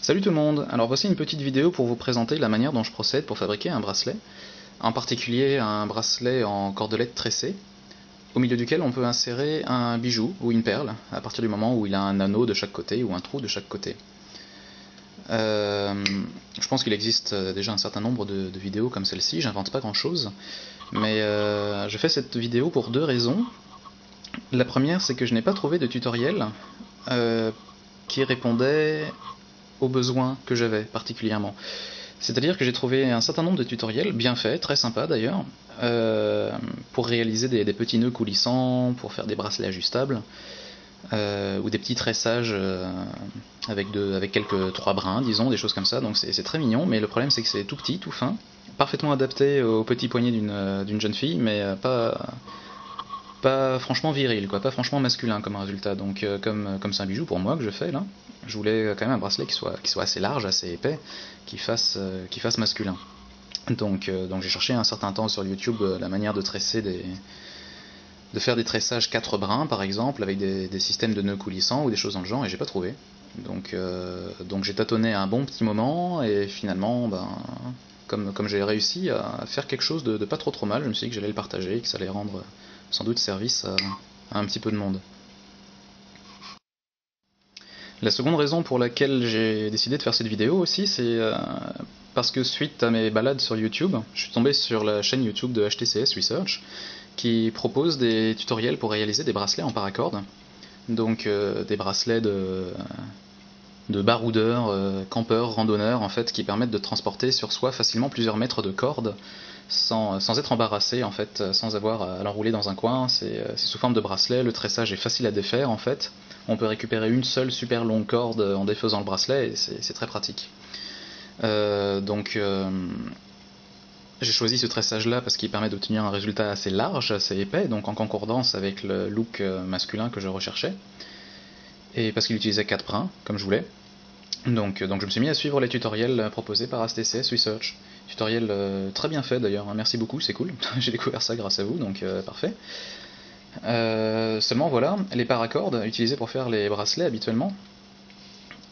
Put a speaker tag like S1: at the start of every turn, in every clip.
S1: Salut tout le monde, alors voici une petite vidéo pour vous présenter la manière dont je procède pour fabriquer un bracelet, en particulier un bracelet en cordelette tressée, au milieu duquel on peut insérer un bijou ou une perle, à partir du moment où il a un anneau de chaque côté ou un trou de chaque côté. Je pense qu'il existe déjà un certain nombre de vidéos comme celle-ci, j'invente pas grand chose, mais je fais cette vidéo pour deux raisons. La première, c'est que je n'ai pas trouvé de tutoriel qui répondait aux besoins que j'avais particulièrement. C'est-à-dire que j'ai trouvé un certain nombre de tutoriels, bien faits, très sympas d'ailleurs, pour réaliser des petits nœuds coulissants, pour faire des bracelets ajustables, ou des petits tressages avec quelques 3 brins, disons, des choses comme ça, donc c'est très mignon, mais le problème c'est que c'est tout petit, tout fin, parfaitement adapté aux petits poignets d'une jeune fille, mais pas franchement viril, quoi, pas franchement masculin comme résultat. Donc comme c'est un bijou pour moi que je fais là, je voulais quand même un bracelet qui soit assez large, assez épais, qui fasse masculin. Donc j'ai cherché un certain temps sur YouTube la manière de tresser de faire des tressages 4 brins par exemple, avec des systèmes de nœuds coulissants ou des choses dans le genre, et j'ai pas trouvé. Donc j'ai tâtonné un bon petit moment, et finalement, comme j'ai réussi à faire quelque chose de pas trop mal, je me suis dit que j'allais le partager et que ça allait rendre sans doute service à un petit peu de monde. La seconde raison pour laquelle j'ai décidé de faire cette vidéo aussi, c'est parce que suite à mes balades sur YouTube, je suis tombé sur la chaîne YouTube de HTCS Research, qui propose des tutoriels pour réaliser des bracelets en paracorde. Donc des bracelets de baroudeurs, campeurs, randonneurs, en fait, qui permettent de transporter sur soi facilement plusieurs mètres de corde sans être embarrassé, en fait, sans avoir à l'enrouler dans un coin. C'est sous forme de bracelet, le tressage est facile à défaire en fait. On peut récupérer une seule super longue corde en défaisant le bracelet et c'est très pratique. J'ai choisi ce tressage là parce qu'il permet d'obtenir un résultat assez large, assez épais, donc en concordance avec le look masculin que je recherchais, et parce qu'il utilisait 4 brins comme je voulais. Donc je me suis mis à suivre les tutoriels proposés par HTCS Research. Tutoriel très bien fait d'ailleurs, merci beaucoup, c'est cool. J'ai découvert ça grâce à vous, donc parfait. Seulement voilà, les paracordes utilisés pour faire les bracelets habituellement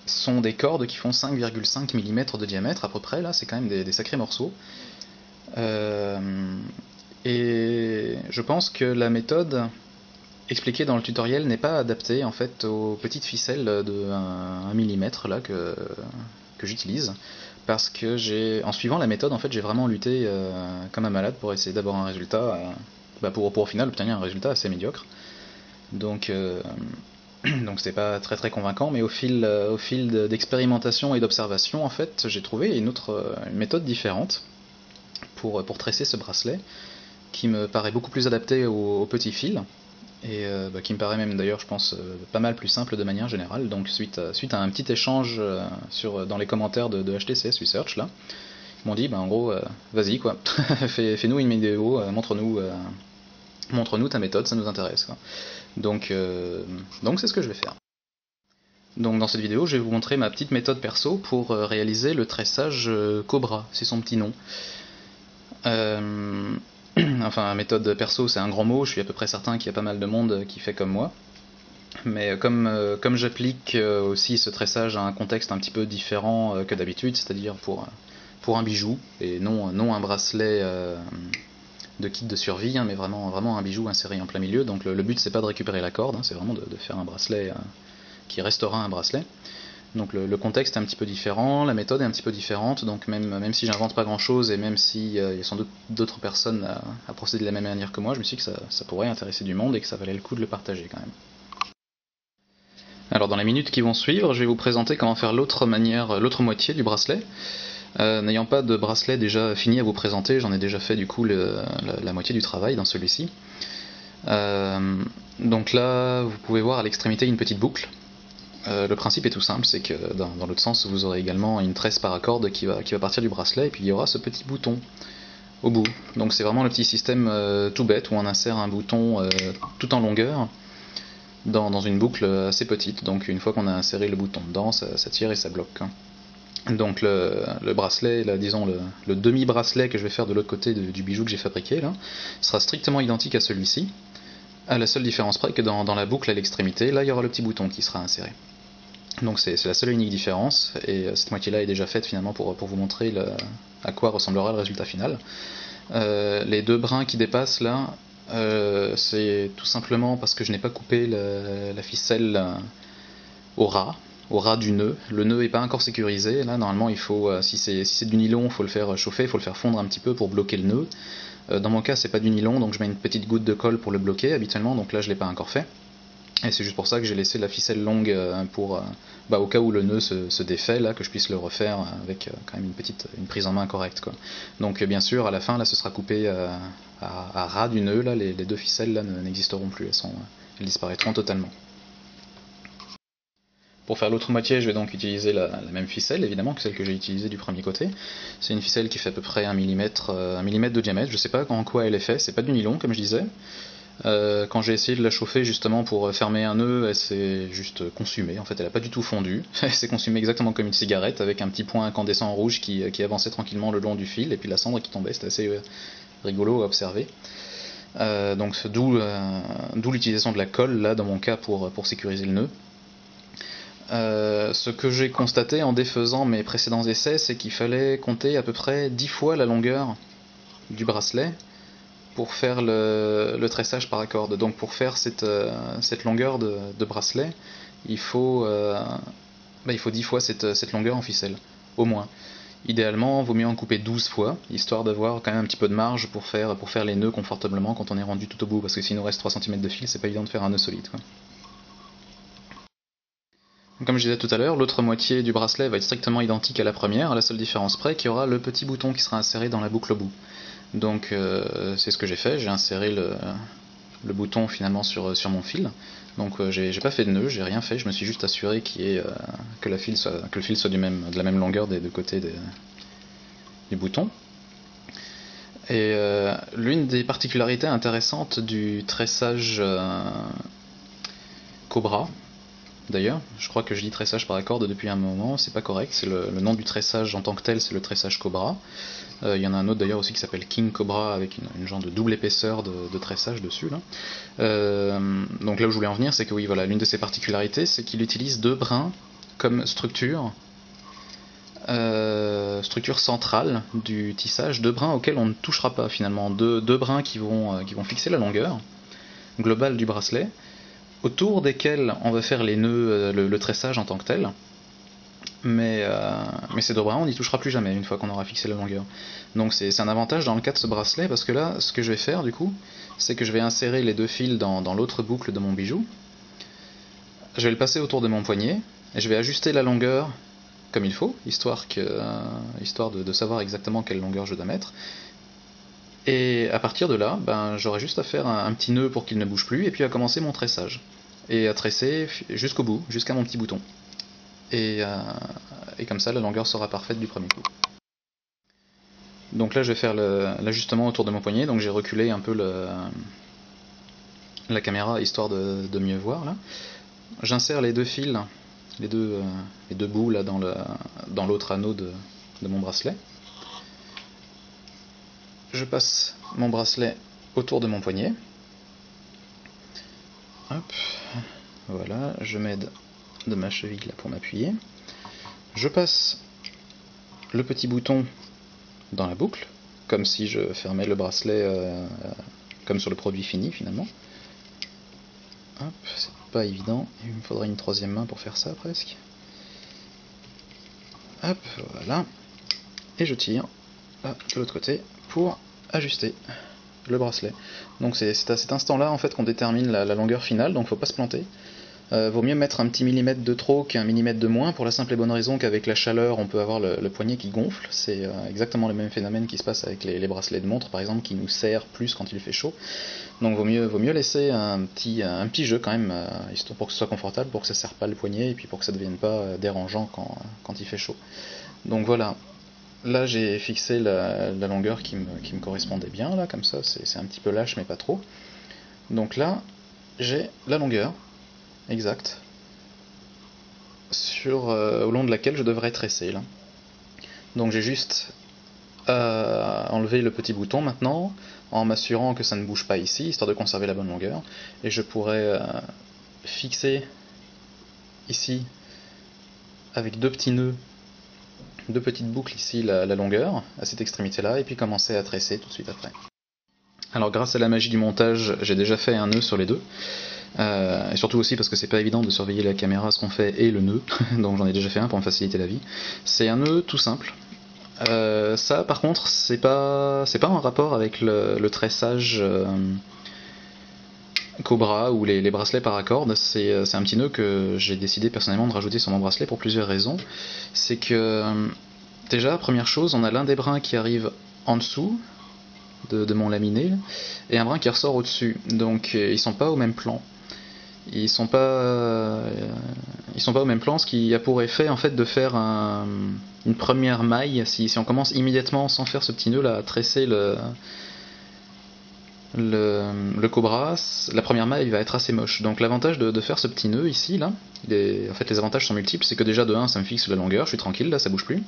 S1: sont des cordes qui font 5,5 mm de diamètre à peu près, là c'est quand même des sacrés morceaux. Et je pense que la méthode expliquée dans le tutoriel n'est pas adaptée en fait aux petites ficelles de 1 mm là que j'utilise, parce que en suivant la méthode en fait j'ai vraiment lutté comme un malade pour essayer d'avoir un résultat pour au final obtenir un résultat assez médiocre. Donc c'est pas très convaincant, mais au fil d'expérimentation et d'observation en fait j'ai trouvé une méthode différente pour tresser ce bracelet qui me paraît beaucoup plus adapté aux petits fils et qui me paraît même d'ailleurs je pense pas mal plus simple de manière générale. Donc suite à un petit échange dans les commentaires de HTCS Research là, ils m'ont dit en gros vas-y quoi, fais-nous une vidéo, montre-nous ta méthode, ça nous intéresse quoi. Donc c'est ce que je vais faire. Donc dans cette vidéo je vais vous montrer ma petite méthode perso pour réaliser le tressage Cobra, c'est son petit nom. Enfin, méthode perso, c'est un grand mot, je suis à peu près certain qu'il y a pas mal de monde qui fait comme moi. Mais comme j'applique aussi ce tressage à un contexte un petit peu différent que d'habitude, c'est-à-dire pour un bijou, et non un bracelet de kit de survie, mais vraiment un bijou inséré en plein milieu, donc le but c'est pas de récupérer la corde, c'est vraiment de faire un bracelet qui restera un bracelet. Donc le contexte est un petit peu différent, la méthode est un petit peu différente, donc même si j'invente pas grand chose et même s'il y a sans doute d'autres personnes à procéder de la même manière que moi, je me suis dit que ça pourrait intéresser du monde et que ça valait le coup de le partager quand même. Alors dans les minutes qui vont suivre, je vais vous présenter comment faire l'autre moitié du bracelet. N'ayant pas de bracelet déjà fini à vous présenter, j'en ai déjà fait du coup la moitié du travail dans celui-ci. Donc là, vous pouvez voir à l'extrémité une petite boucle. Le principe est tout simple, c'est que dans l'autre sens vous aurez également une tresse paracorde qui va partir du bracelet, et puis il y aura ce petit bouton au bout. Donc c'est vraiment le petit système tout bête où on insère un bouton tout en longueur dans une boucle assez petite. Donc une fois qu'on a inséré le bouton dedans, ça tire et ça bloque. Donc le bracelet, là, disons le demi-bracelet que je vais faire de l'autre côté du bijou que j'ai fabriqué là, sera strictement identique à celui-ci, à la seule différence près que dans la boucle à l'extrémité, là il y aura le petit bouton qui sera inséré. Donc c'est la seule et unique différence, et cette moitié-là est déjà faite finalement pour vous montrer à quoi ressemblera le résultat final. Les deux brins qui dépassent là, c'est tout simplement parce que je n'ai pas coupé la ficelle au ras du nœud. Le nœud n'est pas encore sécurisé. Là, normalement, il faut, si c'est du nylon, il faut le faire chauffer, il faut le faire fondre un petit peu pour bloquer le nœud. Dans mon cas, c'est pas du nylon, donc je mets une petite goutte de colle pour le bloquer habituellement, donc là, je l'ai pas encore fait. Et c'est juste pour ça que j'ai laissé la ficelle longue pour, au cas où le nœud se défait, là, que je puisse le refaire avec quand même une prise en main correcte, quoi. Donc bien sûr, à la fin, là, ce sera coupé à ras du nœud, là, les deux ficelles là n'existeront plus, elles disparaîtront totalement. Pour faire l'autre moitié, je vais donc utiliser la même ficelle, évidemment, que celle que j'ai utilisée du premier côté. C'est une ficelle qui fait à peu près 1 mm de diamètre. Je sais pas en quoi elle est faite, c'est pas du nylon, comme je disais. Quand j'ai essayé de la chauffer justement pour fermer un nœud, elle s'est juste consumée. En fait, elle n'a pas du tout fondu. Elle s'est consumée exactement comme une cigarette, avec un petit point incandescent rouge qui avançait tranquillement le long du fil, et puis la cendre qui tombait. C'était assez rigolo à observer. Donc d'où l'utilisation de la colle, là, dans mon cas, pour sécuriser le nœud. Ce que j'ai constaté en défaisant mes précédents essais, c'est qu'il fallait compter à peu près 10 fois la longueur du bracelet pour faire le tressage par corde. Donc pour faire cette longueur de bracelet, il faut 10 fois cette longueur en ficelle, au moins. Idéalement, il vaut mieux en couper 12 fois, histoire d'avoir quand même un petit peu de marge pour faire les nœuds confortablement quand on est rendu tout au bout, parce que s'il nous reste 3 cm de fil, c'est pas évident de faire un nœud solide, quoi. Comme je disais tout à l'heure, l'autre moitié du bracelet va être strictement identique à la première, à la seule différence près qu'il y aura le petit bouton qui sera inséré dans la boucle au bout. Donc c'est ce que j'ai fait, j'ai inséré le bouton finalement sur mon fil. Donc j'ai pas fait de nœud, j'ai rien fait, je me suis juste assuré que le fil soit de la même longueur des deux côtés du bouton. Et l'une des particularités intéressantes du tressage Cobra, d'ailleurs, je crois que je dis tressage par corde depuis un moment, c'est pas correct, c'est le nom du tressage en tant que tel, c'est le tressage Cobra. Il y en a un autre d'ailleurs aussi qui s'appelle King Cobra avec une genre de double épaisseur de tressage dessus, là. Donc là où je voulais en venir, c'est que oui, voilà, l'une de ses particularités, c'est qu'il utilise deux brins comme structure centrale du tissage, deux brins auxquels on ne touchera pas finalement, deux brins qui vont fixer la longueur globale du bracelet, autour desquels on va faire les nœuds, le tressage en tant que tel. Mais ces deux brins, on n'y touchera plus jamais une fois qu'on aura fixé la longueur. Donc c'est un avantage dans le cas de ce bracelet, parce que là, ce que je vais faire du coup, c'est que je vais insérer les deux fils dans l'autre boucle de mon bijou. Je vais le passer autour de mon poignet, et je vais ajuster la longueur comme il faut, histoire de savoir exactement quelle longueur je dois mettre. Et à partir de là, j'aurai juste à faire un petit nœud pour qu'il ne bouge plus, et puis à commencer mon tressage. Et à tresser jusqu'au bout, jusqu'à mon petit bouton. Et comme ça, la longueur sera parfaite du premier coup. Donc là, je vais faire l'ajustement autour de mon poignet, donc j'ai reculé un peu la caméra, histoire de mieux voir, là. J'insère les deux fils, les deux bouts là, dans l'autre anneau de mon bracelet. Je passe mon bracelet autour de mon poignet. Hop, voilà, je m'aide de ma cheville là pour m'appuyer. Je passe le petit bouton dans la boucle, comme si je fermais le bracelet comme sur le produit fini finalement. Hop, c'est pas évident, il me faudrait une troisième main pour faire ça presque. Hop, voilà. Et je tire là, de l'autre côté pour ajuster le bracelet. Donc c'est à cet instant-là en fait qu'on détermine la longueur finale, donc faut pas se planter. Vaut mieux mettre un petit millimètre de trop qu'un millimètre de moins, pour la simple et bonne raison qu'avec la chaleur on peut avoir le poignet qui gonfle. C'est exactement le même phénomène qui se passe avec les bracelets de montre par exemple, qui nous serrent plus quand il fait chaud. Donc vaut mieux laisser un petit jeu quand même, histoire pour que ce soit confortable, pour que ça ne serre pas le poignet et puis pour que ça ne devienne pas dérangeant quand il fait chaud. Donc voilà. Là j'ai fixé la longueur qui me correspondait bien, là, comme ça, c'est un petit peu lâche mais pas trop. Donc là, j'ai la longueur exacte au long de laquelle je devrais tresser, là. Donc j'ai juste à enlever le petit bouton maintenant, en m'assurant que ça ne bouge pas ici, histoire de conserver la bonne longueur, et je pourrais fixer ici avec deux petits nœuds, deux petites boucles ici, la longueur, à cette extrémité-là, et puis commencer à tresser tout de suite après. Alors grâce à la magie du montage, j'ai déjà fait un nœud sur les deux, et surtout aussi parce que c'est pas évident de surveiller la caméra, ce qu'on fait, et le nœud, donc j'en ai déjà fait un pour me faciliter la vie. C'est un nœud tout simple. Ça par contre c'est pas en rapport avec le tressage Cobra ou les bracelets paracorde. C'est un petit nœud que j'ai décidé personnellement de rajouter sur mon bracelet pour plusieurs raisons. C'est que déjà, première chose, on a l'un des brins qui arrive en dessous de mon laminé et un brin qui ressort au-dessus, donc ils sont pas au même plan. Ils sont pas au même plan, ce qui a pour effet en fait de faire une première maille. Si on commence immédiatement sans faire ce petit nœud là à tresser le Cobra, la première maille va être assez moche. Donc l'avantage de faire ce petit nœud ici, là, en fait les avantages sont multiples, c'est que déjà de 1 ça me fixe la longueur, je suis tranquille, là ça bouge plus.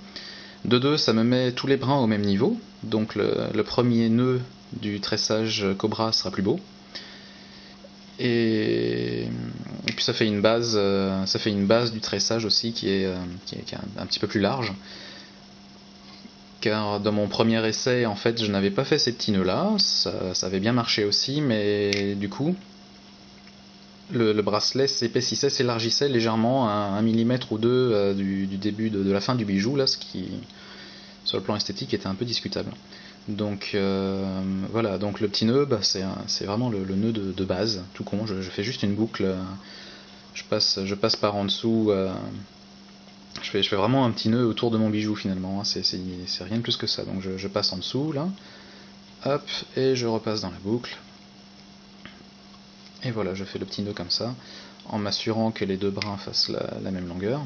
S1: De 2 ça me met tous les brins au même niveau, donc le premier nœud du tressage Cobra sera plus beau. Et puis ça fait une base du tressage aussi qui est un petit peu plus large. Car dans mon premier essai, en fait, je n'avais pas fait ces petits nœuds là, ça avait bien marché aussi, mais du coup, le bracelet s'épaississait, s'élargissait légèrement à 1 mm ou 2 du début de la fin du bijou, là, ce qui, sur le plan esthétique, était un peu discutable. Donc voilà, donc le petit nœud, bah, c'est vraiment le nœud de base, tout con, je fais juste une boucle, je passe par en dessous. Je fais vraiment un petit nœud autour de mon bijou finalement, hein. C'est rien de plus que ça. Donc je passe en dessous là, hop, et je repasse dans la boucle. Et voilà, je fais le petit nœud comme ça, en m'assurant que les deux brins fassent la même longueur.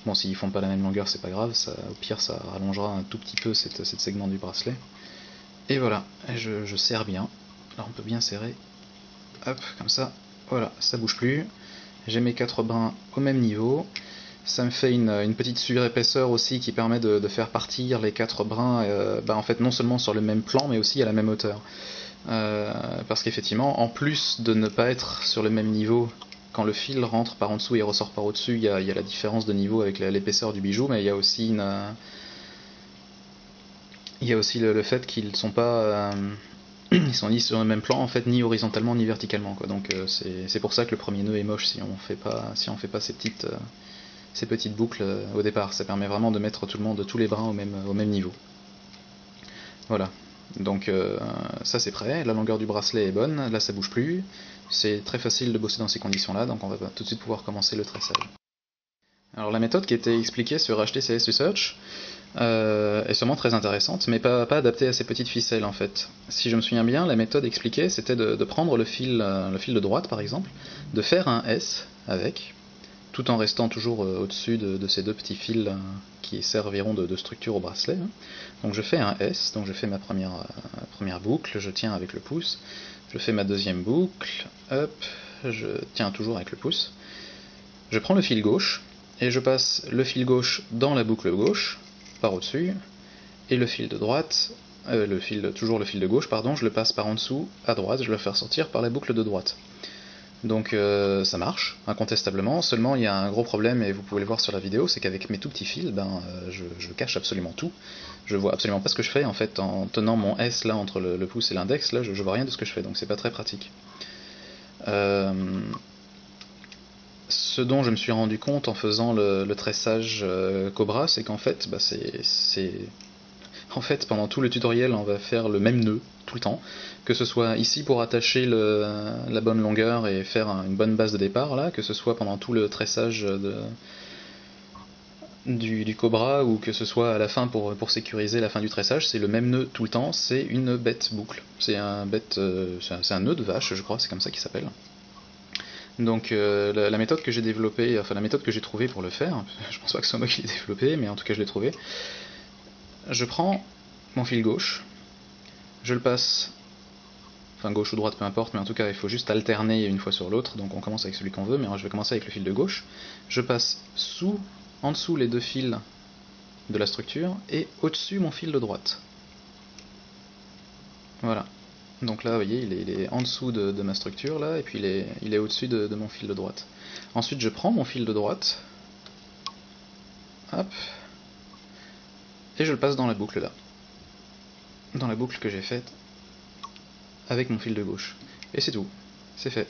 S1: Bon, s'ils font pas la même longueur, c'est pas grave, au pire ça rallongera un tout petit peu cette segment du bracelet. Et voilà, et je serre bien. Là on peut bien serrer, hop, comme ça, voilà, ça bouge plus. J'ai mes 4 brins au même niveau. Ça me fait une petite surépaisseur aussi qui permet de faire partir les 4 brins en fait non seulement sur le même plan mais aussi à la même hauteur. Parce qu'effectivement, en plus de ne pas être sur le même niveau, quand le fil rentre par en dessous et ressort par au-dessus, il y a la différence de niveau avec l'épaisseur du bijou, mais il y a aussi le fait qu'ils sont pas ils sont ni sur le même plan en fait, ni horizontalement ni verticalement quoi. Donc c'est pour ça que le premier nœud est moche si on fait pas ces petites boucles au départ. Ça permet vraiment de mettre tous les brins au même niveau. Voilà. Donc ça c'est prêt, la longueur du bracelet est bonne, là ça bouge plus. C'est très facile de bosser dans ces conditions là, donc on va tout de suite pouvoir commencer le tressage. Alors la méthode qui était expliquée sur HTCS Research est sûrement très intéressante, mais pas adaptée à ces petites ficelles en fait. Si je me souviens bien, la méthode expliquée c'était de prendre le fil de droite par exemple, de faire un S avec, tout en restant toujours au-dessus de ces deux petits fils qui serviront de structure au bracelet. Donc je fais un S, donc je fais ma première boucle, je tiens avec le pouce, je fais ma deuxième boucle, hop, je tiens toujours avec le pouce, je prends le fil gauche, et je passe le fil gauche dans la boucle gauche, par au-dessus, et le fil de droite, toujours le fil de gauche, pardon, je le passe par en dessous, à droite, je le fais ressortir par la boucle de droite. Donc ça marche, incontestablement, seulement il y a un gros problème, et vous pouvez le voir sur la vidéo, c'est qu'avec mes tout petits fils, je cache absolument tout. Je vois absolument pas ce que je fais, en fait, en tenant mon S là entre le pouce et l'index, là je vois rien de ce que je fais, donc c'est pas très pratique. Ce dont je me suis rendu compte en faisant le tressage Cobra, c'est qu'en fait, en fait, pendant tout le tutoriel, on va faire le même nœud, tout le temps, que ce soit ici pour attacher la bonne longueur et faire une bonne base de départ, là, que ce soit pendant tout le tressage du Cobra, ou que ce soit à la fin pour sécuriser la fin du tressage, c'est le même nœud tout le temps, c'est une bête boucle. C'est un nœud de vache, je crois, c'est comme ça qu'il s'appelle. Donc la méthode que j'ai développée, enfin la méthode que j'ai trouvée pour le faire, je pense pas que ce soit moi qui l'ai développée, mais en tout cas je l'ai trouvée. Je prends mon fil gauche, je le passe, enfin gauche ou droite peu importe, mais en tout cas il faut juste alterner une fois sur l'autre, donc on commence avec celui qu'on veut, mais je vais commencer avec le fil de gauche. Je passe en dessous les deux fils de la structure, et au-dessus mon fil de droite. Voilà. Donc là, vous voyez, il est en dessous de ma structure, là, et puis il est au-dessus de mon fil de droite. Ensuite, je prends mon fil de droite, hop, et je le passe dans la boucle là, dans la boucle que j'ai faite avec mon fil de gauche. Et c'est tout, c'est fait.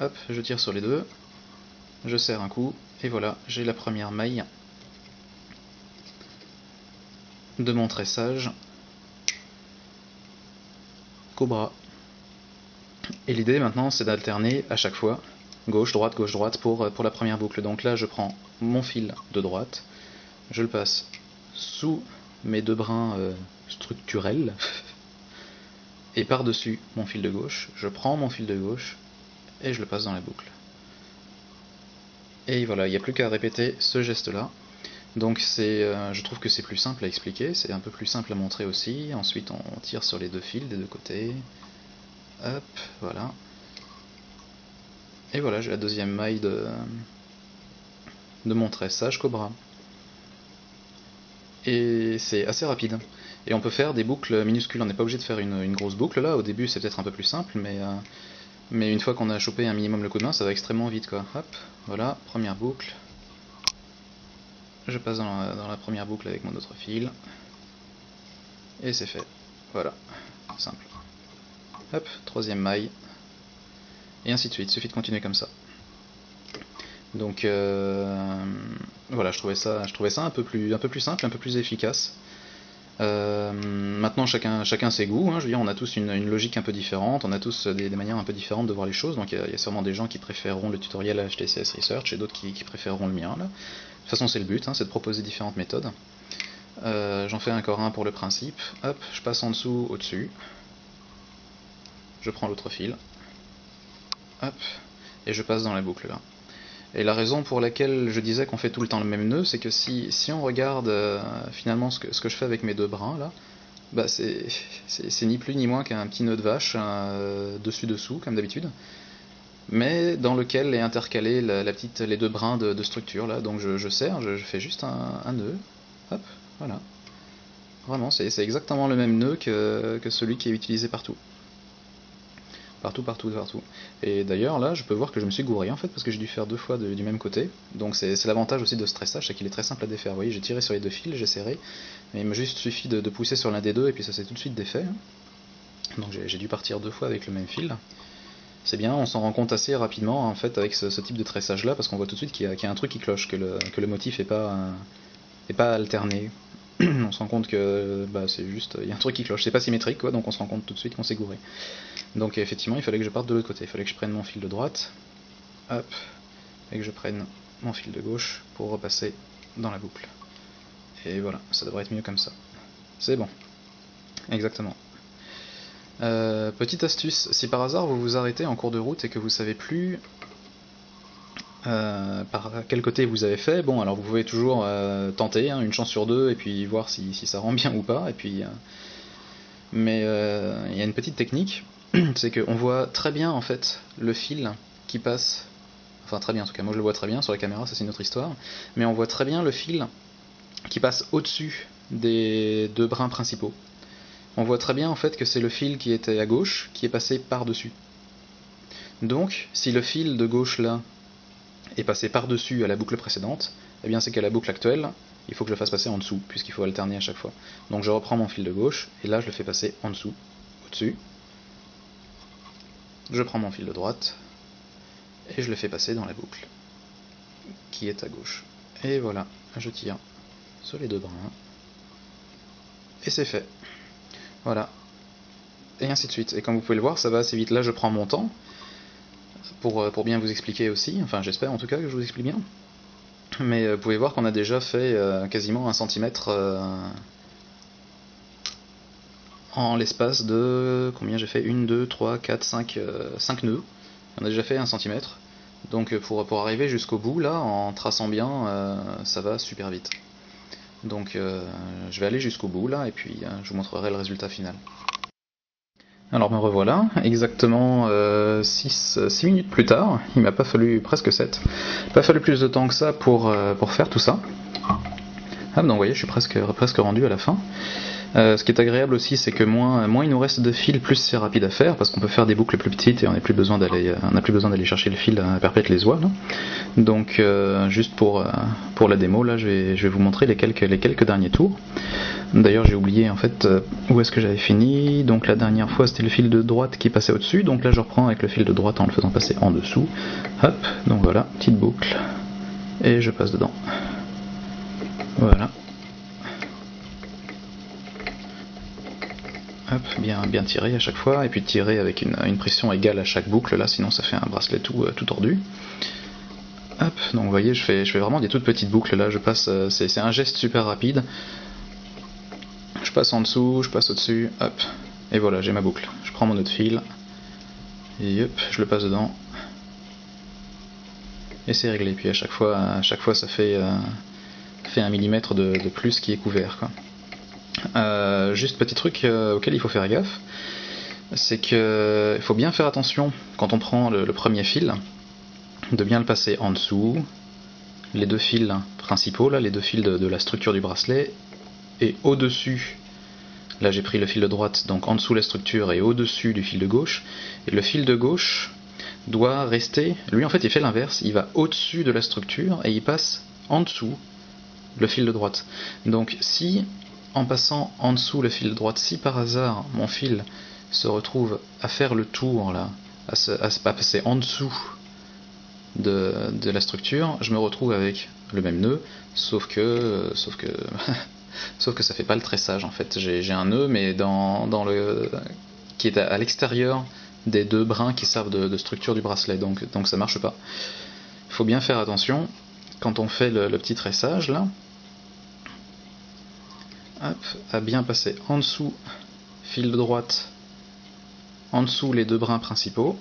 S1: Hop, je tire sur les deux, je serre un coup, et voilà, j'ai la première maille de mon tressage Cobra. Et l'idée maintenant c'est d'alterner à chaque fois gauche droite pour la première boucle. Donc là je prends mon fil de droite, je le passe sous mes deux brins structurels et par dessus mon fil de gauche, je prends mon fil de gauche et je le passe dans la boucle. Et voilà, il n'y a plus qu'à répéter ce geste là. Donc je trouve que c'est plus simple à expliquer, c'est un peu plus simple à montrer aussi. Ensuite on tire sur les deux fils des deux côtés. Hop, voilà. Et voilà, j'ai la deuxième maille de mon tressage Cobra. Et c'est assez rapide. Et on peut faire des boucles minuscules, on n'est pas obligé de faire une grosse boucle là. Au début c'est peut-être un peu plus simple, mais une fois qu'on a chopé un minimum le coup de main, ça va extrêmement vite quoi. Hop, voilà, première boucle. Je passe dans la première boucle avec mon autre fil. Et c'est fait. Voilà, simple. Hop, troisième maille. Et ainsi de suite, il suffit de continuer comme ça. Donc voilà, je trouvais ça un peu plus simple, un peu plus efficace. Maintenant chacun ses goûts, hein, je veux dire, on a tous une logique un peu différente, on a tous des manières un peu différentes de voir les choses, donc il y a sûrement des gens qui préféreront le tutoriel HTCS Research et d'autres qui préféreront le mien. Là. De toute façon c'est le but, hein, c'est de proposer différentes méthodes. J'en fais encore un pour le principe, hop, je passe en dessous, au-dessus, je prends l'autre fil, hop, et je passe dans la boucle là. Et la raison pour laquelle je disais qu'on fait tout le temps le même nœud, c'est que si on regarde finalement ce que je fais avec mes deux brins là, bah c'est ni plus ni moins qu'un petit nœud de vache dessus-dessous comme d'habitude, mais dans lequel est intercalé les deux brins de structure là. Donc je serre, je fais juste un nœud, hop, voilà. Vraiment, c'est exactement le même nœud que celui qui est utilisé partout. Partout. Et d'ailleurs là je peux voir que je me suis gouré en fait parce que j'ai dû faire deux fois du même côté. Donc c'est l'avantage aussi de ce tressage, c'est qu'il est très simple à défaire. Vous voyez, j'ai tiré sur les deux fils, j'ai serré, mais il me juste suffit de pousser sur l'un des deux et puis ça s'est tout de suite défait. Donc j'ai dû partir deux fois avec le même fil. C'est bien, on s'en rend compte assez rapidement en fait avec ce type de tressage là parce qu'on voit tout de suite qu'il y a un truc qui cloche, que le motif est pas alterné. On se rend compte que c'est juste, il y a un truc qui cloche, c'est pas symétrique quoi, donc on se rend compte tout de suite qu'on s'est gouré. Donc effectivement il fallait que je parte de l'autre côté, il fallait que je prenne mon fil de droite, hop, et que je prenne mon fil de gauche pour repasser dans la boucle. Et voilà, ça devrait être mieux comme ça. C'est bon, exactement. Petite astuce, si par hasard vous vous arrêtez en cours de route et que vous savez plus par quel côté vous avez fait, bon alors vous pouvez toujours tenter, hein, une chance sur deux, et puis voir si ça rend bien ou pas, et puis mais il y a une petite technique, c'est qu'on voit très bien en fait le fil qui passe, enfin très bien en tout cas, moi je le vois très bien sur la caméra, ça c'est une autre histoire, mais on voit très bien le fil qui passe au-dessus des deux brins principaux. On voit très bien en fait que c'est le fil qui était à gauche qui est passé par-dessus. Donc si le fil de gauche là est passé par-dessus à la boucle précédente, eh bien c'est qu'à la boucle actuelle, il faut que je le fasse passer en dessous, puisqu'il faut alterner à chaque fois. Donc je reprends mon fil de gauche, et là je le fais passer en dessous, au-dessus. Je prends mon fil de droite, et je le fais passer dans la boucle, qui est à gauche. Et voilà, je tire sur les deux brins, et c'est fait. Voilà. Et ainsi de suite. Et comme vous pouvez le voir, ça va assez vite. Là je prends mon temps, pour bien vous expliquer aussi, enfin j'espère en tout cas que je vous explique bien. Mais vous pouvez voir qu'on a déjà fait quasiment 1 cm en l'espace de... Combien j'ai fait 1, 2, 3, 4, 5 nœuds. On a déjà fait 1 cm. Donc pour arriver jusqu'au bout, là, en traçant bien, ça va super vite. Donc je vais aller jusqu'au bout, là, et puis je vous montrerai le résultat final. Alors me revoilà, exactement 6 minutes plus tard, il m'a pas fallu, presque 7, pas fallu plus de temps que ça pour faire tout ça. Ah donc vous voyez, je suis presque rendu à la fin. Ce qui est agréable aussi, c'est que moins il nous reste de fil, plus c'est rapide à faire, parce qu'on peut faire des boucles plus petites et on n'a plus besoin d'aller chercher le fil à perpète les oies. Là. Donc juste pour la démo, là je vais vous montrer les quelques derniers tours. D'ailleurs j'ai oublié en fait où est-ce que j'avais fini. Donc la dernière fois c'était le fil de droite qui passait au-dessus, donc là je reprends avec le fil de droite en le faisant passer en dessous. Hop, donc voilà, petite boucle, et je passe dedans. Voilà. Hop, bien tiré à chaque fois, et puis tirer avec une pression égale à chaque boucle, là, sinon ça fait un bracelet tout tordu. Hop, donc vous voyez, je fais vraiment des toutes petites boucles, là, je passe, c'est un geste super rapide. Je passe en dessous, je passe au-dessus, hop, et voilà, j'ai ma boucle. Je prends mon autre fil, et hop, je le passe dedans, et c'est réglé. Puis à chaque fois ça fait 1 millimètre de plus qui est couvert, quoi. Juste petit truc auquel il faut faire gaffe, c'est qu'il faut bien faire attention quand on prend le premier fil, de bien le passer en dessous, les deux fils principaux, là, les deux fils de la structure du bracelet, et au-dessus, là j'ai pris le fil de droite, donc en dessous la structure et au-dessus du fil de gauche, et le fil de gauche doit rester, lui en fait il fait l'inverse, il va au-dessus de la structure et il passe en dessous le fil de droite. Donc si en passant en dessous le fil de droite, si par hasard mon fil se retrouve à faire le tour là, à passer en dessous de la structure, je me retrouve avec le même nœud, sauf que ça fait pas le tressage en fait. J'ai un nœud mais qui est à l'extérieur des deux brins qui servent de structure du bracelet, donc ça marche pas. Il faut bien faire attention quand on fait le petit tressage là. Hop, à bien passer en dessous, fil de droite, en dessous les deux brins principaux,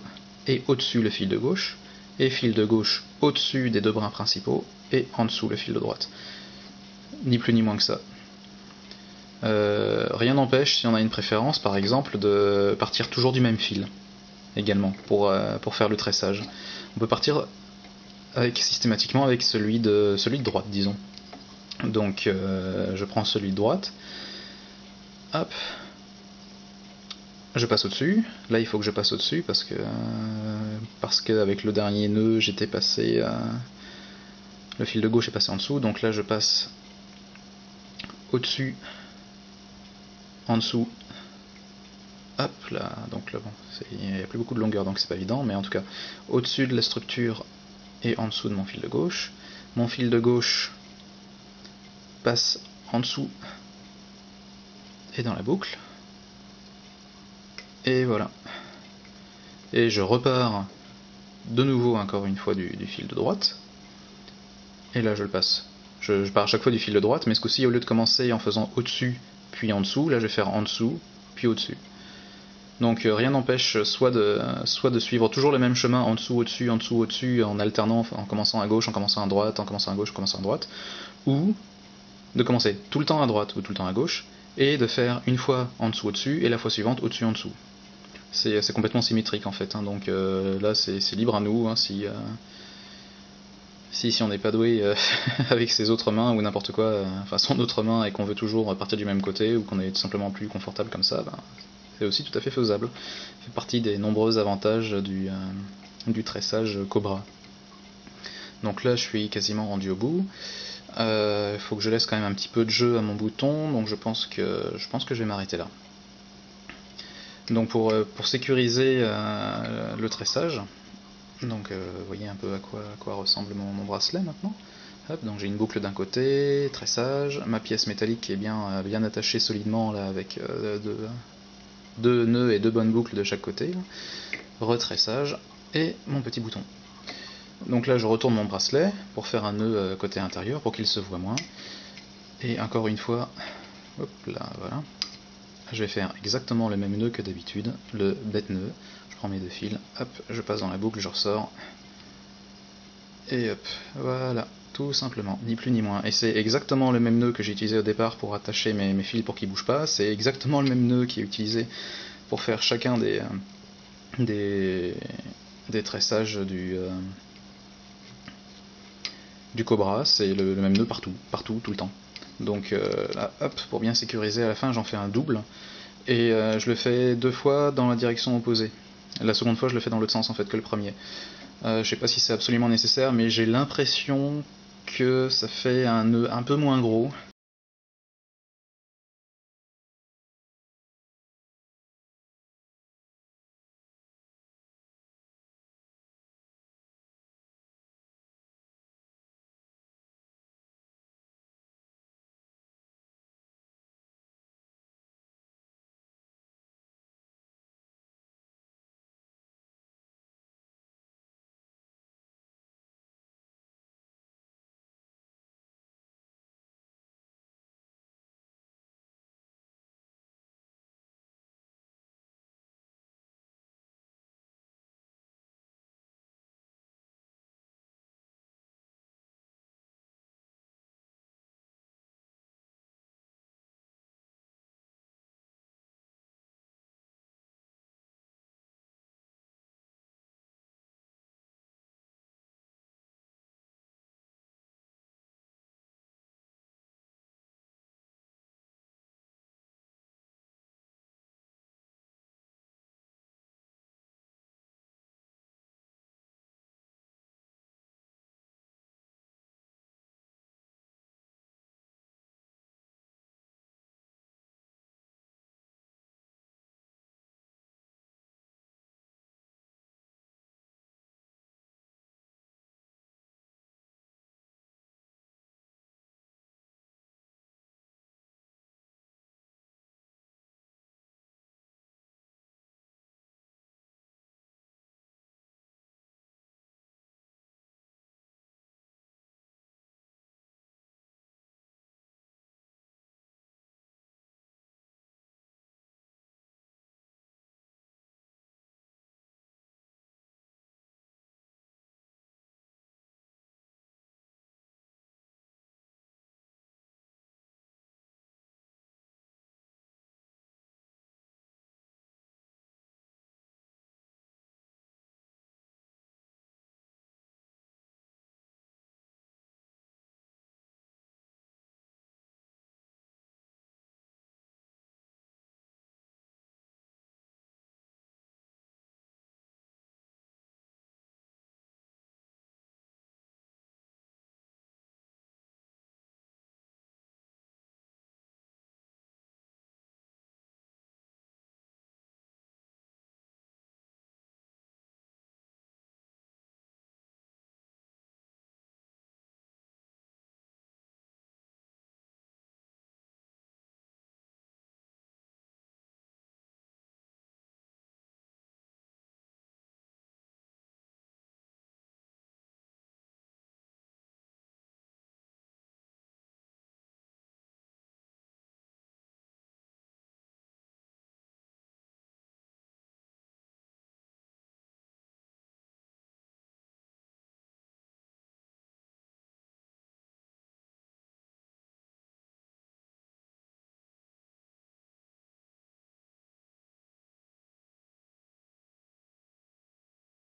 S1: et au-dessus le fil de gauche, et fil de gauche au-dessus des deux brins principaux, et en dessous le fil de droite. Ni plus ni moins que ça. Rien n'empêche, si on a une préférence, par exemple, de partir toujours du même fil, également, pour faire le tressage. On peut partir systématiquement avec celui de droite, disons. Donc je prends celui de droite, hop, je passe au-dessus. Là il faut que je passe au-dessus parce que avec le dernier nœud j'étais passé, le fil de gauche est passé en dessous, donc là je passe au-dessus, en dessous, hop là, donc là bon, il n'y a plus beaucoup de longueur donc c'est pas évident, mais en tout cas au-dessus de la structure et en dessous de mon fil de gauche. Mon fil de gauche passe en dessous et dans la boucle, et voilà, et je repars de nouveau encore une fois du fil de droite, et là je le passe. Je pars à chaque fois du fil de droite, mais ce coup-ci au lieu de commencer en faisant au-dessus puis en dessous, là je vais faire en dessous puis au-dessus. Donc rien n'empêche soit de suivre toujours le même chemin, en dessous, au-dessus, en dessous, au-dessus, en alternant, en commençant à gauche, en commençant à droite, en commençant à gauche, en commençant à droite, ou de commencer tout le temps à droite ou tout le temps à gauche, et de faire une fois en dessous au-dessus, et la fois suivante au-dessus en dessous. C'est complètement symétrique en fait, hein, donc là c'est libre à nous, hein, si on n'est pas doué avec ses autres mains ou n'importe quoi, enfin son autre main, et qu'on veut toujours partir du même côté, ou qu'on est tout simplement plus confortable comme ça, c'est aussi tout à fait faisable. Ça fait partie des nombreux avantages du tressage Cobra. Donc là je suis quasiment rendu au bout. Il faut que je laisse quand même un petit peu de jeu à mon bouton, donc je pense que je vais m'arrêter là. Donc pour sécuriser le tressage, donc vous voyez un peu à quoi ressemble mon bracelet maintenant. Hop, donc j'ai une boucle d'un côté, tressage, ma pièce métallique qui est bien attachée solidement là, avec deux nœuds et deux bonnes boucles de chaque côté, là. Retressage, et mon petit bouton. Donc là je retourne mon bracelet pour faire un nœud côté intérieur pour qu'il se voit moins, et encore une fois, hop là, voilà, je vais faire exactement le même nœud que d'habitude, le bête nœud. Je prends mes deux fils, hop, je passe dans la boucle, je ressors, et hop, voilà, tout simplement, ni plus ni moins. Et c'est exactement le même nœud que j'ai utilisé au départ pour attacher mes fils pour qu'ils bougent pas, c'est exactement le même nœud qui est utilisé pour faire chacun des tressages du Cobra, c'est le même nœud partout, tout le temps. Donc là, hop, pour bien sécuriser à la fin, j'en fais un double. Et je le fais 2 fois dans la direction opposée. La seconde fois, je le fais dans l'autre sens en fait que le premier. Je sais pas si c'est absolument nécessaire, mais j'ai l'impression que ça fait un nœud un peu moins gros.